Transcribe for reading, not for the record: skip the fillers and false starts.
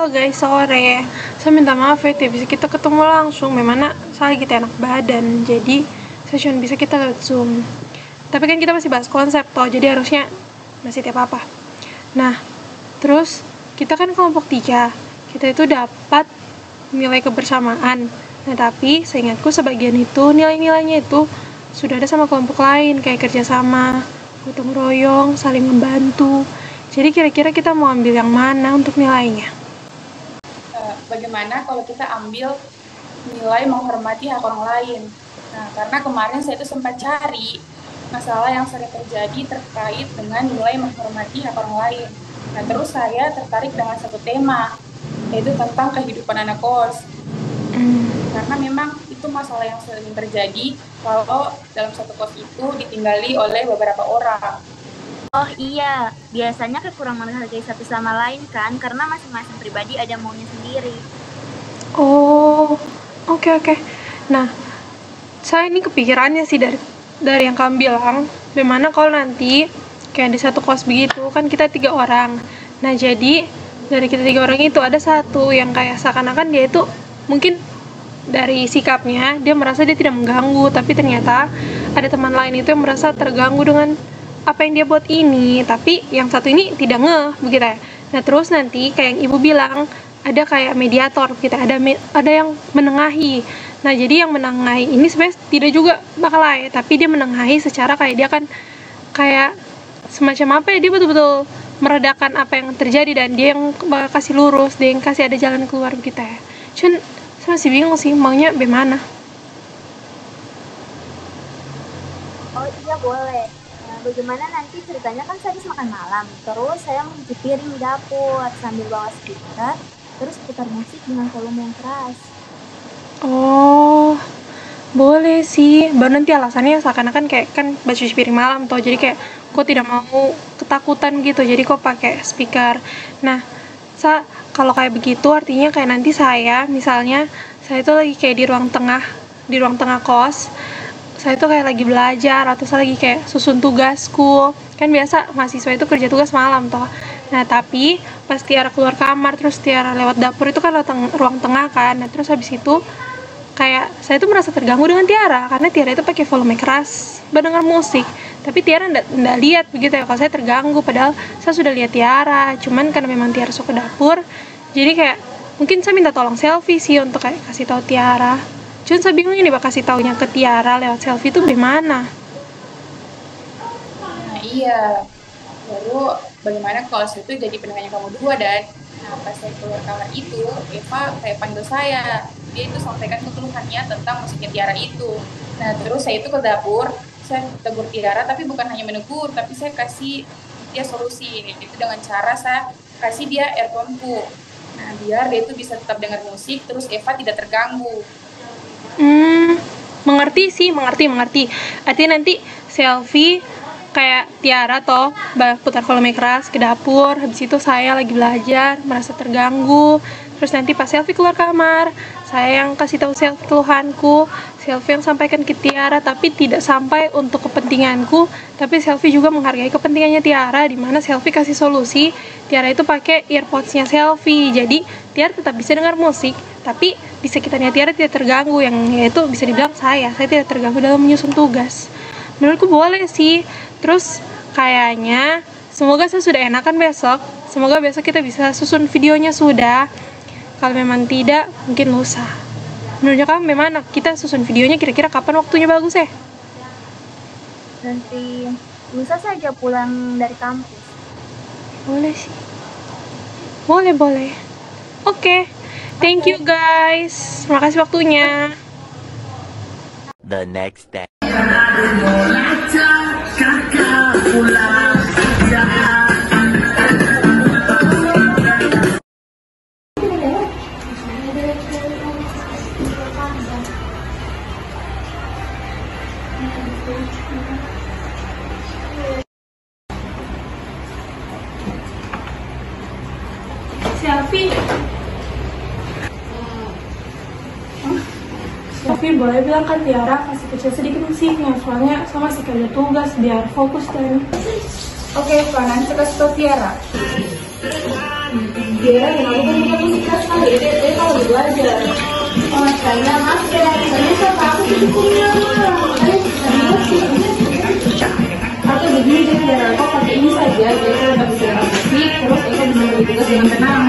Halo guys, sore. Saya minta maaf ya, tidak bisa kita ketemu langsung. Memang saya kita enak badan, jadi saya cuma bisa kita lewat Zoom. Tapi kan kita masih bahas konsep toh, jadi harusnya masih tiap apa. Nah, terus kita kan kelompok 3. Kita itu dapat nilai kebersamaan. Nah, tapi seingatku sebagian itu nilai-nilainya itu sudah ada sama kelompok lain, kayak kerjasama, gotong royong, saling membantu. Jadi kira-kira kita mau ambil yang mana untuk nilainya? Bagaimana kalau kita ambil nilai menghormati hak orang lain? Nah, karena kemarin saya itu sempat cari masalah yang sering terjadi terkait dengan nilai menghormati hak orang lain. Nah, terus saya tertarik dengan satu tema, yaitu tentang kehidupan anak kos. Karena memang itu masalah yang sering terjadi kalau dalam satu kos itu ditinggali oleh beberapa orang. Oh iya, biasanya kurang menghargai satu sama lain kan, karena masing-masing pribadi ada maunya sendiri. Oh, oke. Nah, saya ini kepikirannya sih dari yang kamu bilang, bagaimana kalau nanti kayak di satu kos begitu, kan kita 3 orang. Nah, jadi dari kita 3 orang itu ada satu yang kayak seakan-akan dia itu mungkin dari sikapnya dia merasa dia tidak mengganggu, tapi ternyata ada teman lain itu yang merasa terganggu dengan apa yang dia buat ini, tapi yang satu ini tidak ngeh begitu ya. Nah, terus nanti kayak yang ibu bilang ada kayak mediator gitu, ada yang menengahi. Nah, jadi yang menengahi ini sebenarnya tidak juga bakal tapi dia menengahi secara kayak dia kan kayak semacam apa ya, dia betul-betul meredakan apa yang terjadi dan dia yang bakal kasih lurus, dia yang kasih ada jalan keluar gitu ya. Cuman saya masih bingung sih maunya bagaimana. Oh iya boleh. Bagaimana nanti ceritanya kan saya habis makan malam, terus saya mencuci piring di dapur sambil bawa speaker, terus putar musik dengan volume yang keras. Oh, boleh sih. Baru nanti alasannya seakan-akan kayak kan baca cuci piring malam toh, jadi kayak kok tidak mau ketakutan gitu, jadi kok pakai speaker. Nah, kalau kayak begitu artinya kayak nanti misalnya saya itu lagi kayak di ruang tengah kos. Saya tuh kayak lagi belajar atau saya lagi kayak susun tugasku, kan biasa mahasiswa itu kerja tugas malam toh. Nah, tapi pas Tiara keluar kamar terus Tiara lewat dapur itu kan ruang tengah kan. Nah, terus habis itu kayak saya tuh merasa terganggu dengan Tiara karena Tiara itu pakai volume keras mendengar musik, tapi Tiara ndak lihat begitu ya kalau saya terganggu, padahal saya sudah lihat Tiara. Cuman karena memang Tiara suka ke dapur, jadi kayak mungkin saya minta tolong selfie sih untuk kayak kasih tahu Tiara. Cuman saya bingung ini bakal kasih taunya ke Tiara lewat selfie itu gimana? Nah iya, lalu bagaimana kalau saya itu jadi pendengarnya kamu dua dan pas saya keluar kamar itu, Eva kayak panggil saya. Dia itu sampaikan keluhannya tentang musiknya Tiara itu. Nah terus saya itu ke dapur, saya tegur Tiara, tapi bukan hanya menegur, tapi saya kasih dia solusi. Itu dengan cara saya kasih dia earphone-ku. Nah biar dia itu bisa tetap dengar musik, terus Eva tidak terganggu. Mengerti. Artinya nanti selfie kayak Tiara toh putar volume keras ke dapur, habis itu saya lagi belajar merasa terganggu, terus nanti pas selfie keluar kamar saya yang kasih tahu selfie keluhanku, selfie yang sampaikan ke Tiara, tapi tidak sampai untuk kepentinganku, tapi selfie juga menghargai kepentingannya Tiara, di mana selfie kasih solusi Tiara itu pakai earpods-nya selfie, jadi Tiara tetap bisa dengar musik, tapi di sekitarnya Tiara tidak terganggu, yang yaitu bisa dibilang saya tidak terganggu dalam menyusun tugas. Menurutku boleh sih. Terus kayaknya semoga saya sudah enakan besok, semoga besok kita bisa susun videonya sudah. Kalau memang tidak, mungkin lusa. Menurutnya kamu bagaimana? Kita susun videonya kira-kira kapan waktunya bagus ya? Nanti lusa saja pulang dari kampus. Boleh sih. Boleh. Oke. Thank you guys. Terima kasih waktunya. The next day. Selfie boleh bilang kan Tiara kasih kecil sedikit musiknya, soalnya saya masih kerja tugas biar fokus dan Oke, Pak, nanti saya kasih tau Tiara. Tiara kenapa kan bukan musik Jadi kalau lagi belajar. Oh, saya mas, saya sama aku punya. Atau begini, jadi biar aku pakai ini saja, jadi kalau dapat musik, terus aku bisa beri tugas dengan tenang.